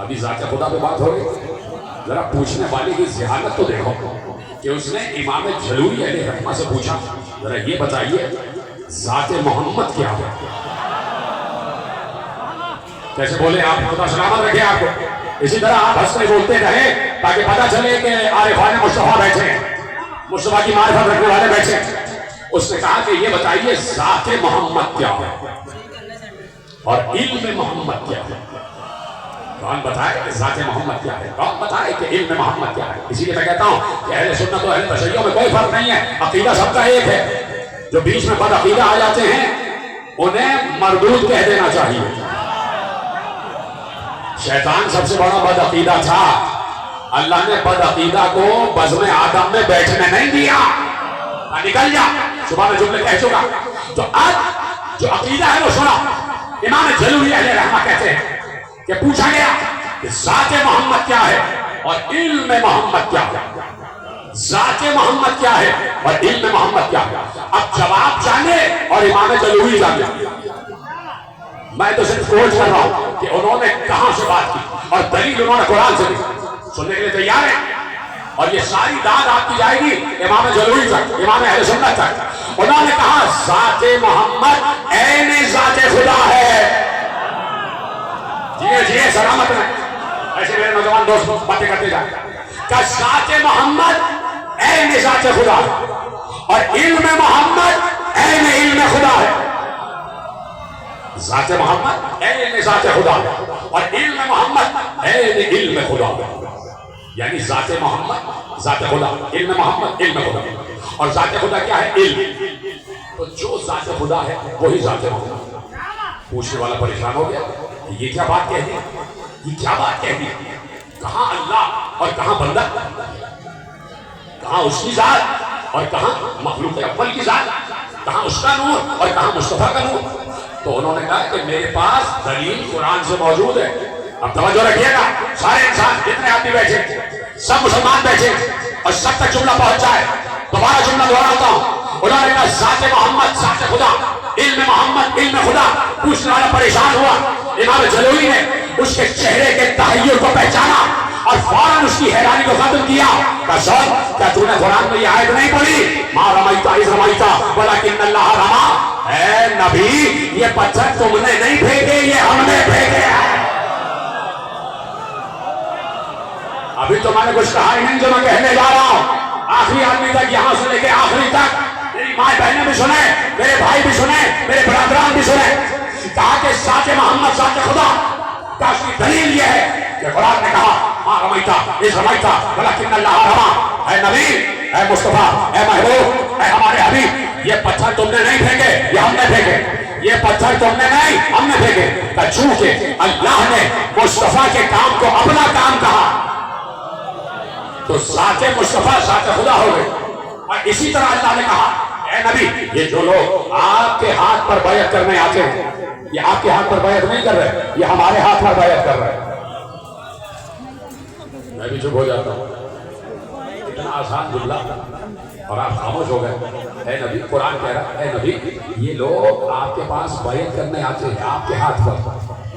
ابھی ذات خدا پہ بات ہو رہی، ذرا پوچھنے والے کی ذہانت تو دیکھو کہ اس نے امام جلوی علیہ رحمہ سے پوچھا ذرا یہ بتائیے ذات محمد کیا ہے؟ کیسے بولے آپ؟ خدا سلامت رکھے آپ کو. اسی طرح آپ ہنستے بولتے رہے تاکہ پتہ چلے کہ عارفان مصطفیٰ بیٹھے ہیں، مصطفیٰ کی معرفت رکھنے والے بیٹھے ہیں. اس نے کہا کہ یہ بتائیے ذات محمد کیا ہے اور علم محمد کیا ہے؟ کون بتائے کہ ذات محمد کیا ہے؟ کون بتائے کہ علم محمد کیا ہے؟ اسی لیے میں کہتا ہوں کہ اہل سنت و اہل تشیع میں کوئی فرق نہیں ہے، عقیدہ سب کا ایک ہے. جو بیچ میں بد عقیدہ آ جاتے ہیں انہیں مردود کہہ دینا چاہیے. شیطان سب سے بڑا بد عقیدہ تھا، اللہ نے بد عقیدہ کو بزم آدم میں بیٹھنے نہیں دیا. نکل جا، صبح میں جملے کہہ چکا. تو اب جو عقیدہ ہے وہ سنا. امام جلوی علیہ رحمہ کہتے ہیں کہ پوچھا گیا کہ ذات محمد کیا ہے اور علم محمد کیا ہے؟ ذات محمد کیا ہے اور علم محمد کیا ہے؟ اب جواب جانے اور امام جلوی جانے. میں تو صرف کوٹ کر رہا ہوں کہ انہوں نے کہاں سے بات کی اور دلیل انہوں نے قرآن سے دی. سننے کے لیے تیار ہیں؟ اور یہ ساری داد آپ کی جائے گی امام جلوی تک، امام اہل سنت تک. انہوں نے کہا ذات محمد عین ذات خدا ہے. جی سلامت رہے. ایسے میرے نوجوان دوست باتیں کرتے جائیں کہ ذات محمد عین ذات خدا ہے اور علم محمد عین علم خدا ہے. ذات محمد عین ذات خدا ہے اور علم محمد عین علم خدا ہے. یعنی ذات محمد ذات خدا، علم محمد علم خدا. اور ذات خدا کیا ہے؟ علم. تو جو ذات خدا ہے وہی ذات محمد. پوچھنے والا پریشان ہو گیا یہ کیا بات کہہ دی، یہ کیا بات کہہ دی؟ کہاں اللہ اور کہاں بندہ، کہاں اس کی ذات اور کہاں مخلوق اول کی ذات، کہاں اس کا نور اور کہاں مصطفیٰ کا نور. تو انہوں نے کہا کہ میرے پاس دلیل قرآن سے موجود ہے. اب توجہ رکھیے گا، سارے انسان جتنے آدمی بیٹھے سب مسلمان بیٹھے اور سب تک جملہ پہنچ جائے. دوبارہ جملہ دہراتا ہوں. انہوں نے کہا ذات محمد ذات خدا، علم محمد علم خدا. پوچھنے والا پریشان ہوا. امام جلوی نے اس کے چہرے کے تحیر کو پہچانا اور فوراً اس کی حیرانی کو ختم کیا. کیا تو نے قرآن میں یہ آیت نہیں پڑھی ما رمیت اذ رمیت ولکن اللہ رما؟ اے نبی یہ پتھر تم نے نہیں پھینکے، یہ ہم نے پھینکے ہیں. ابھی تو میں نے کچھ کہا ہی نہیں جو میں کہنے جا رہا ہوں. آخری آدمی تک، یہاں سے لے کے آخری تک، میری ماں بہنیں بھی سنیں، میرے بھائی بھی سنیں، میرے برادران بھی سنیں. کہا کہ ذات محمد ذات خدا کا اس کی دلیل یہ ہے کہ قرآن نے کہا ما رمیت اذ رمیت ولکن اللہ رما. اے نبی، اے مصطفیٰ، اے محبوب، اے ہمارے حبیب، یہ پتھر تم نے نہیں پھینکے، یہ ہم نے پھینکے. یہ پتھر تم نے نہیں، ہم نے پھینکے. چونکہ اللہ نے مصطفیٰ کے کام کو اپنا کام کہا تو ذات مصطفیٰ ذات خدا ہو گئی. اور اسی طرح اللہ نے کہا اے نبی یہ جو لوگ آپ کے ہاتھ پر بیعت کرنے آتے ہیں یہ آپ کے ہاتھ پر بیعت نہیں کر رہے، یہ ہمارے ہاتھ پر بیعت کر رہے ہیں. میں بھی چپ ہو جاتا ہوں. اتنا آسان جملہ اور آپ خاموش ہو گئے. اے نبی، قرآن کہہ رہا ہے اے نبی یہ لوگ آپ کے پاس بیعت کرنے آتے ہیں آپ کے ہاتھ پر.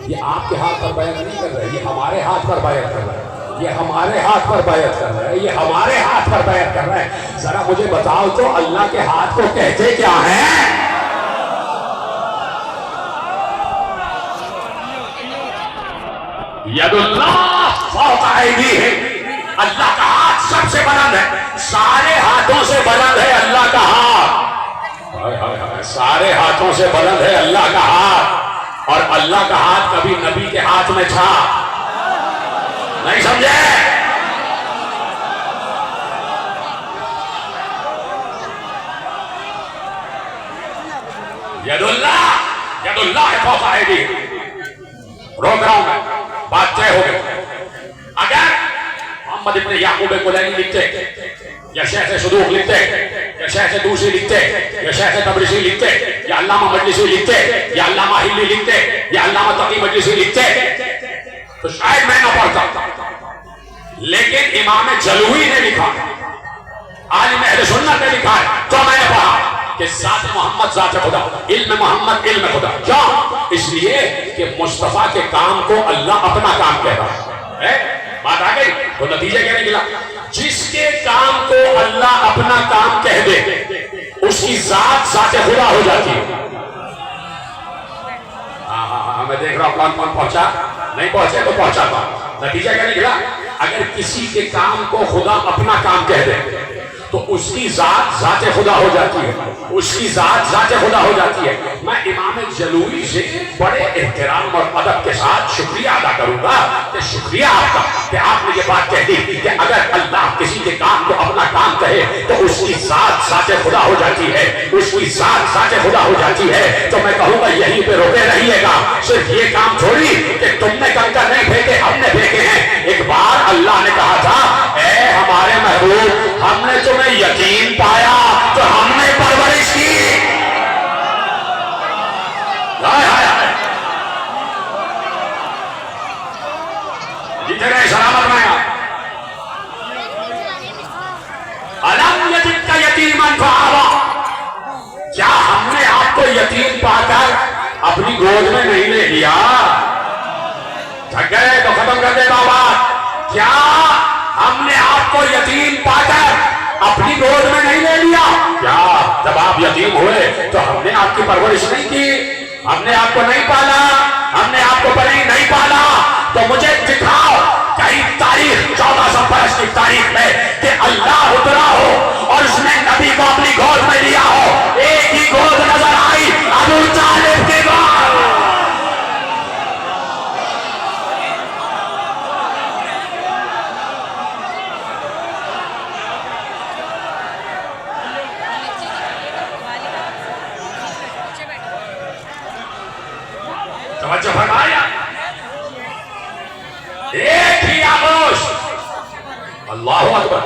یہ آپ کے ہاتھ پر بیعت نہیں کر رہے، یہ ہمارے ہاتھ پر بیعت کر رہے ہیں. یہ ہمارے ہاتھ پر بیعت کر رہے ہیں، یہ ہمارے ہاتھ پر بیعت کر رہے ہیں. ذرا مجھے بتاؤ تو اللہ کے ہاتھ کو کہتے کیا ہیں؟ ید اللہ فوق ایدیہم. اللہ کا ہاتھ سب سے بلند ہے، سارے ہاتھوں سے بلند ہے اللہ کا ہاتھ. سارے ہاتھوں سے بلند ہے اللہ کا ہاتھ. اور اللہ کا ہاتھ کبھی نبی کے ہاتھ میں تھا نہیں، سمجھے؟ ید اللہ فوق ایدیہم. روک رہا ہوں میں، بات طے ہو گئی. اگر محمد ابن یعقوب کلینی لکھتے یا شیخ صدوق لکھتے یا شیخ دوسری لکھتے یا شیخ تبریزی لکھتے یا علامہ مجلسی لکھتے یا علامہ ہلی لکھتے یا علامہ تقی مجلسی لکھتے تو شاید میں نہ پڑھتا. لیکن امام جلوی نے لکھا، عالم اہل سنت نے لکھا ہے تو میں نے پڑھا کہ ذات محمد ذات خدا، علم محمد علم خدا. کیوں؟ اس لیے کہ مصطفیٰ کے کام کو اللہ اپنا کام کہہ رہا ہے. بات آ گئی؟ تو نتیجہ کیا نکلا؟ جس کے کام کو اللہ اپنا کام کہہ دے اس کی ذات ذات خدا ہو جاتی ہے۔ ہاں میں دیکھ رہا ہوں کون کون پہنچا، نہیں پہنچے تو پہنچاتا ہوں۔ نتیجہ کیا نکلا؟ اگر کسی کے کام کو خدا اپنا کام کہہ دے تو اس کی ذات ذات خدا ہو جاتی ہے، اس کی ذات ذات خدا ہو جاتی ہے۔ میں امام جلوی سے بڑے احترام اور ادب کے ساتھ شکریہ ادا کروں گا کہ شکریہ آپ کا کہ آپ نے یہ بات کہہ دی کہ اگر اللہ کسی کے کام کو اپنا کام کہے تو اس کی ذات ذات خدا ہو جاتی ہے، اس کی ذات ذات خدا ہو جاتی ہے۔ تو میں کہوں گا یہیں پہ روکے رہیے گا، صرف یہ کام چھوڑی کہ تم نے کنکر نہیں پھینکے، ہم نے پھینکے ہیں۔ ایک بار اللہ نے کہا تھا اے ہمارے محبوب ہم نے تمہیں یتیم پایا تو ہم نے پرورش کی۔ جتنے سلامت میں الم یجدک یتیما فآویٰ، کیا ہم نے آپ کو یتیم پا کر اپنی گود میں نہیں لے لیا؟ تھک گئے تو ختم کر دے بات۔ کیا ہم نے آپ کو یتیم پا کر اپنی گود میں نہیں لے لیا؟ کیا جب آپ یتیم ہوئے تو ہم نے آپ کی پرورش نہیں کی؟ ہم نے آپ کو نہیں پالا؟ ہم نے آپ کو نہیں پالا؟ تو مجھے دکھاؤ کئی تاریخ 1400 برس کی تاریخ میں کہ اللہ اترا ہو اور اس نے نبی کو اپنی گود میں لیا ہو۔ ایک ہی گود نظر آئی، ابو طالب کی گود۔ توجہ فرمایا، ایک ہی آغوش، اللہ اکبر،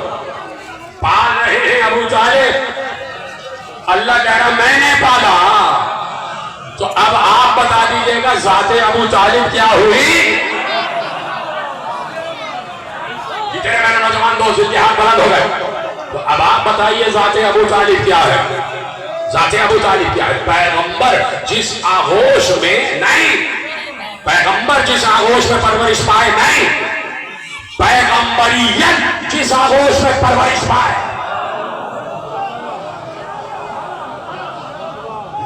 پال رہے ہیں ابو طالب۔ اللہ کہہ رہا میں نے پالا، تو اب آپ بتا دیجئے گا ذات ابو طالب کیا ہوئی؟ جتنے میرے نوجوان دوست ان کے ہاتھ بلند ہو گئے، تو اب آپ بتائیے ذات ابو طالب کیا ہے؟ ذات ابو طالب کیا ہے؟ پیغمبر جس آغوش میں نہیں، پیغمبر جس آغوش میں پرورش پائے نہیں، پیغمبریت جس آغوش میں پرورش پائے،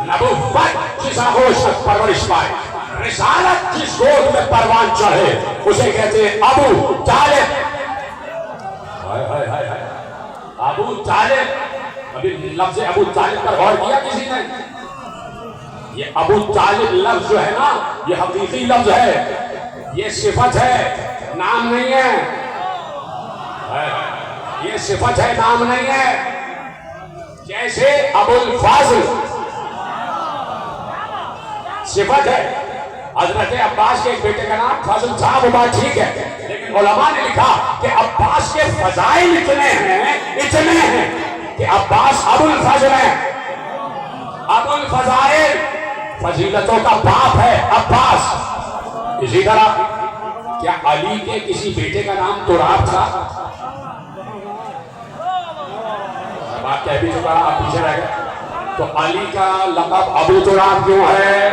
نبوت جس آغوش میں پرورش پائے، رسالت جس گود میں پروان چڑھے، اسے کہتے ہیں ابو طالب۔ ابو طالب، ابھی لفظ ابو طالب پر غور کیا کسی نے؟ یہ ابو طالب لفظ جو ہے نا، یہ حقیقی لفظ ہے، یہ صفت ہے، نام نہیں ہے۔ یہ صفت ہے، نام نہیں ہے۔ جیسے ابو الفاضل صفت ہے، حضرت عباس کے ایک بیٹے کا نام فضل تھا، وہ بات ٹھیک ہے، لیکن علماء نے لکھا کہ عباس کے فضائل اتنے ہیں کہ عباس ابو الفضل ہے۔ ابو الفضائل فضیلتوں کا باپ ہے عباس۔ اسی طرح کیا علی کے کسی بیٹے کا نام تراب تھا؟ بات کہہ بھی چکا، آپ پیچھے رہ گئے۔ تو علی کا لقب ابو تراب کیوں ہے؟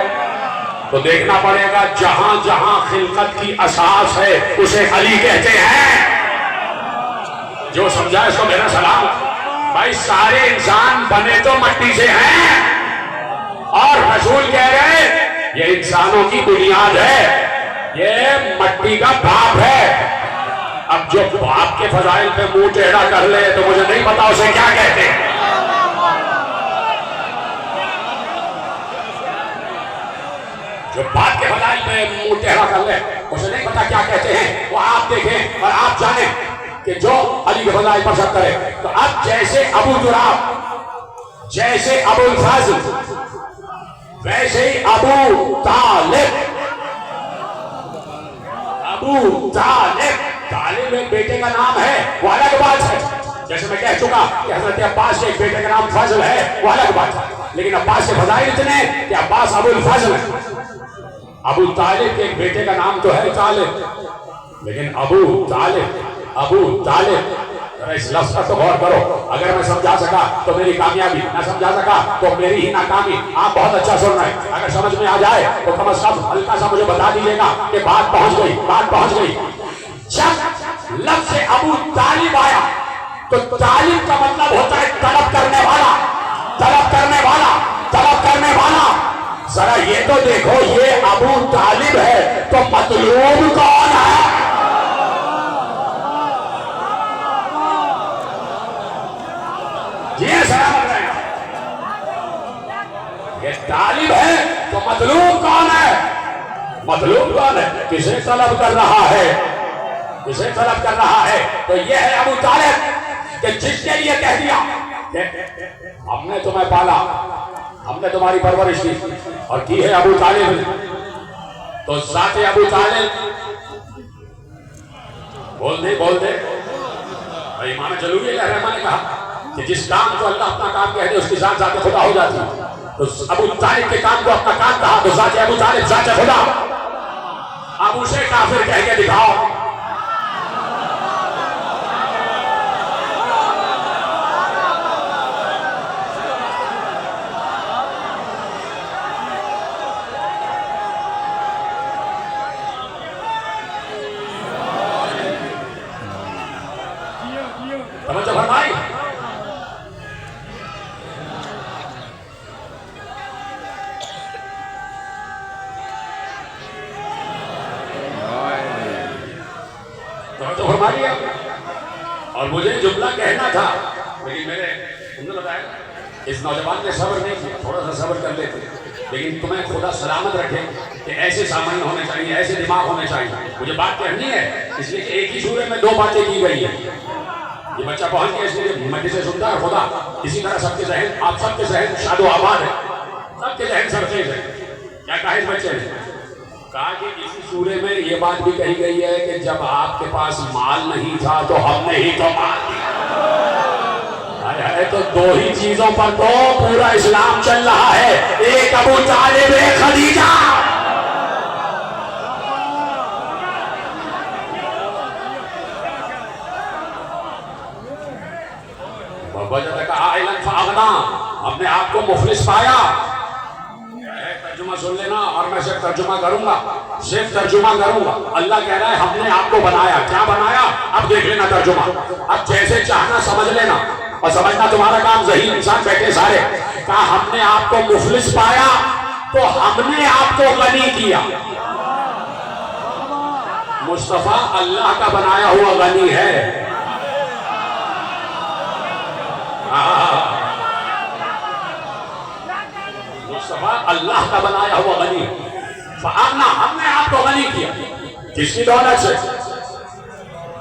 تو دیکھنا پڑے گا، جہاں جہاں خلقت کی اساس ہے اسے علی کہتے ہیں۔ جو سمجھا اس کو میرا سلام۔ بھائی سارے انسان بنے تو مٹی سے ہیں، اور رسول کہہ رہے یہ انسانوں کی بنیاد ہے، یہ مٹی کا باپ ہے۔ اب جو باپ کے فضائل پہ منہ ٹیڑھا کر لے تو مجھے نہیں پتا اسے کیا کہتے ہیں۔ جو باپ کے فضائل پہ منہ ٹیڑھا کر لے اسے نہیں پتا کیا کہتے ہیں۔ وہ آپ دیکھیں اور آپ جانیں کہ جو علی کے فضائل پر شک کرے، تو اب جیسے ابو تراب، جیسے ابو الفضل، ویسے ہی ابو طالب۔ ابو طالب، طالب ایک بیٹے کا نام ہے، وہ الگ بات ہے۔ جیسے میں کہہ چکا کہ حضرت عباس کے ایک بیٹے کا نام فضل ہے، وہ الگ بات ہے، لیکن عباس کے فضائل اتنے ہیں کہ عباس ابو الفضل ہے۔ ابو طالب کے ایک بیٹے کا نام تو ہے طالب، لیکن ابو طالب اس لفظ کا تو غور کرو۔ اگر میں سمجھا سکا تو میری کامیابی، نہ سمجھا سکا تو میری ہی ناکامی۔ آپ بہت اچھا سن رہے ہیں، اگر سمجھ میں آ جائے تو کم از کم ہلکا سا مجھے بتا دیجیے گا کہ بات پہنچ گئی۔ جب لفظ ابو طالب آیا تو طالب کا مطلب ہوتا ہے طلب کرنے والا، طلب کرنے والا، طلب کرنے والا۔ ذرا یہ تو دیکھو، یہ ابو طالب ہے تو مطلوب کون ہے؟ یہ سلامت رہے گا، یہ طالب ہے تو مطلوب کون ہے؟ مطلوب کون ہے؟ کسے طلب کر رہا ہے؟ کسے طلب کر رہا ہے؟ تو یہ ہے ابو طالب کہ جس کے لیے کہہ دیا کہ ہم نے تمہیں پالا، ہم نے تمہاری پرورش کی اور کی ہے ابو طالب۔ تو ذات ابو طالب بول دے امام جلوی علیہ الرحمہ نے کہا کہ جس کام کو اللہ اپنا کام کہہ دے اس کی ذات ذات خدا ہو جاتی ہے۔ تو ابو طالب کے کام کو اپنا کام کہا تو ذات ابو طالب ذات خدا۔ اب اسے کافر کہہ کے دکھاؤ۔ توجہ فرمائی۔ توجہ فرمائی۔ اور مجھے جملہ کہنا تھا لیکن تم نے بتایا اس نوجوان نے صبر نہیں کیا، تھوڑا سا صبر کر لیتے، لیکن تمہیں خدا سلامت رکھے کہ ایسے سامنے ہونے چاہیے، ایسے دماغ ہونے چاہیے۔ مجھے بات کہنی ہے اس لیے کہ ایک ہی سورے میں دو باتیں کی گئی ہیں۔ یہ بچہ پہنچ گیا اس لیے میں جسے سنتا ہے خدا اسی طرح سب کے ذہن، آپ سب کے ذہن شاد و آباد ہے، سب کے ذہن سرخیز ہے۔ کیا کہا اس بچے نے؟ کہا کہ اسی سورے میں یہ بات بھی کہی گئی ہے کہ جب آپ کے پاس مال نہیں تھا تو ہم نے ہی تو مال دیا۔ تو دو ہی چیزوں پر تو پورا اسلام چل رہا ہے، ایک ابو طالب، ایک خدیجہ۔ وجدک عائلا فاغنا، ہم نے آپ کو مفلس پایا۔ ترجمہ سن لینا اور میں صرف ترجمہ کروں گا، صرف ترجمہ کروں گا۔ اللہ کہہ رہا ہے ہم نے آپ کو بنایا، کیا بنایا؟ اب دیکھ لینا ترجمہ، اب جیسے چاہنا سمجھ لینا اور سمجھنا تمہارا کام، ذہین انسان بیٹھے سارے۔ کہا ہم نے آپ کو مفلس پایا تو ہم نے آپ کو غنی کیا۔ مصطفیٰ اللہ کا بنایا ہوا غنی ہے۔ مصطفیٰ اللہ کا بنایا ہوا غنی، فآمنا، ہم نے آپ کو غنی کیا۔ کس کی دولت سے؟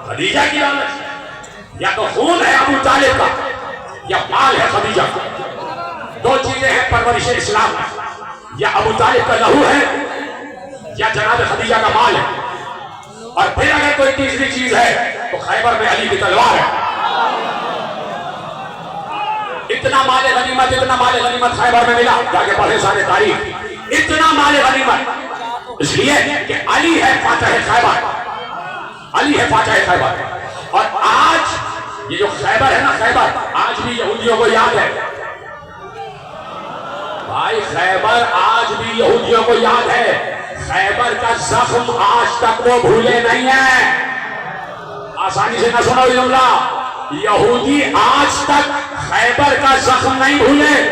خدیجہ کی دولت سے۔ یا تو خون ہے ابو طالب کا یا مال ہے خدیجہ کا، دو چیزیں ہیں پرورش اسلام میں، یا ابو طالب کا لہو ہے یا جناب خدیجہ کا مال ہے۔ اور پھر اگر کوئی تیسری چیز ہے تو خیبر میں علی کی تلوار ہے۔ اتنا مال غنیمت، اتنا مال غنیمت خیبر میں ملا، جا کے پڑھے سارے تاریخ، اتنا مال غنیمت، اس لیے کہ علی ہے فاتح خیبر، علی ہے فاتح خیبر۔ اور آج یہ جو خیبر ہے نا، خیبر آج بھی یہودیوں کو یاد ہے بھائی، خیبر آج بھی یہودیوں کو یاد ہے۔ خیبر کا زخم آج تک وہ بھولے نہیں ہیں۔ آسانی سے نہ سنو یہ جملہ، یہودی آج تک خیبر کا زخم نہیں بھولے،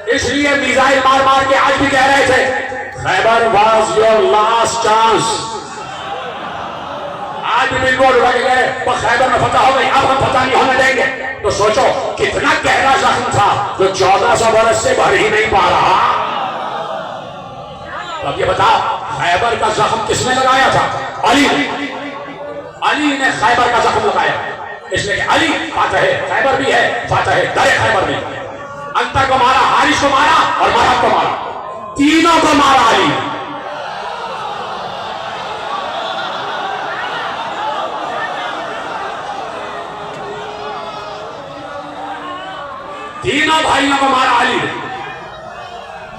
اس لیے میزائل مار مار کے آج بھی کہہ رہے تھے خیبر واز یور لاسٹ چانس۔ آج بھی بل بورڈ اٹھا کے کہہ رہے وہ خیبر میں فتح ہو گئی، اب ہم فتح نہیں ہونے دیں گے۔ تو سوچو کتنا گہرا زخم تھا جو 1400 برس سے بھر ہی نہیں پا رہا۔ اب یہ بتا خیبر کا زخم کس نے لگایا تھا؟ علی، علی نے خیبر کا زخم لگایا، اس لیے کہ علی فاتح خیبر بھی ہے، فاتح در خیبر بھی ہے۔ انتر کو مارا، حارث کو مارا اور مرحب کو مارا، تینوں کو مارا علی۔ تینوں بھائیوں کو مارا علی،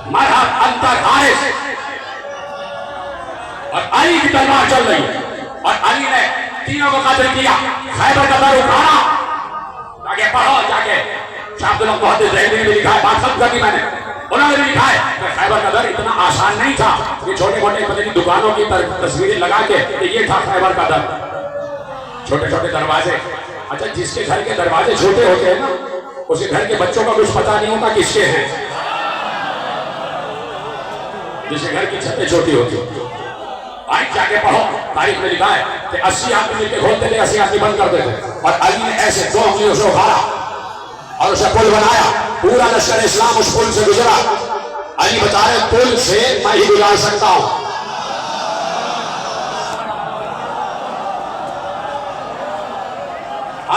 مرحب، انتر، حارث، اور علی کی تلوار چل رہی ہے اور علی نے تینوں کو قتل کیا۔ خیبر کا در اٹھانا، جا کے پڑھو، جا کے شاہ عبد اللہ محدث ذہنی نے بھی لکھا ہے، بات سب کر دی میں نے، انہوں نے بھی لکھا ہے کہ خیبر کا در اتنا آسان نہیں تھا، یہ چھوٹے موٹے پتہ نہیں دکانوں کی تصویریں لگا کے کہ یہ تھا خیبر کا در۔ چھوٹے چھوٹے دروازے. اچھا جس کے گھر کے دروازے چھوٹے ہوتے ہیں نا اس کے گھر کے بچوں کا کچھ پتا نہیں ہوتا کس کے ہیں. جس کے گھر کی چھتیں چھوٹی ہوتی آئیں جا کے پڑھو تاریخ میں لکھا ہے کہ 80 آدمی مل کے کھولتے تھے 80 آدمی بند کرتے تھے اور علی نے ایسے 2 انگلیوں سے اٹھایا اور اسے پل بنایا. پورا لشکر اسلام اس پل سے گزرا. علی بتا رہے پل سے میں ہی گزار سکتا ہوں.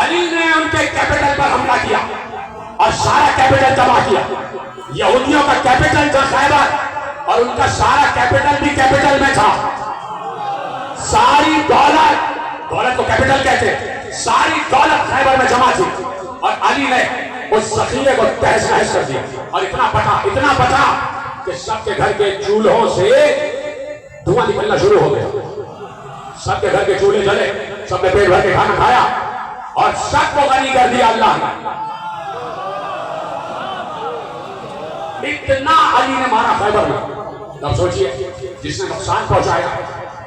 علی نے ان کے کیپٹل پر حملہ کیا اور سارا کیپٹل تباہ کیا. یہودیوں کا کیپٹل تھا خیبر اور ان کا سارا کیپٹل بھی کیپٹل میں تھا. ساری دولت کو کیپٹل کہتے ہیں, ساری دولت خیبر میں جمع تھی اور علی نے اس ذخیرے کو تہس نہس کر دیا. اور اتنا بچا کہ سب کے گھر کے چولہوں سے دھواں نکلنا شروع ہو گیا. سب کے گھر کے چولہے جلے, سب نے پیٹ بھر کے کھانا کھایا اور سب کو غنی کر دیا اللہ نے. اتنا علی نے مارا خیبر میں. اب سوچئے جس نے نقصان پہنچایا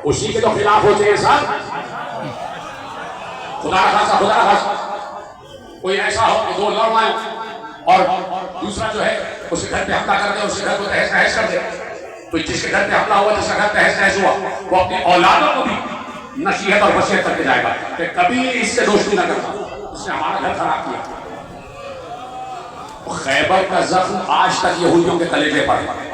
اسی کے تو خلاف ہوتے ہیں سب. خدا کا خاصا کوئی ایسا ہو کہ 2 لڑ رہے اور دوسرا جو ہے اس کے گھر پہ حملہ کر دے, اس کے گھر کو تہس نہس کر دے. تو جس کے گھر پہ حملہ ہوا, جس کا گھر تہس نہس ہوا, وہ اپنی اولادوں کو بھی نصیحت اور وصیت کر کے جائے گا کہ کبھی اس سے دوستی نہ کرنا, اس نے ہمارا گھر خراب کیا. خیبر کا زخم آج تک یہودیوں کے کلیجے پر ہے.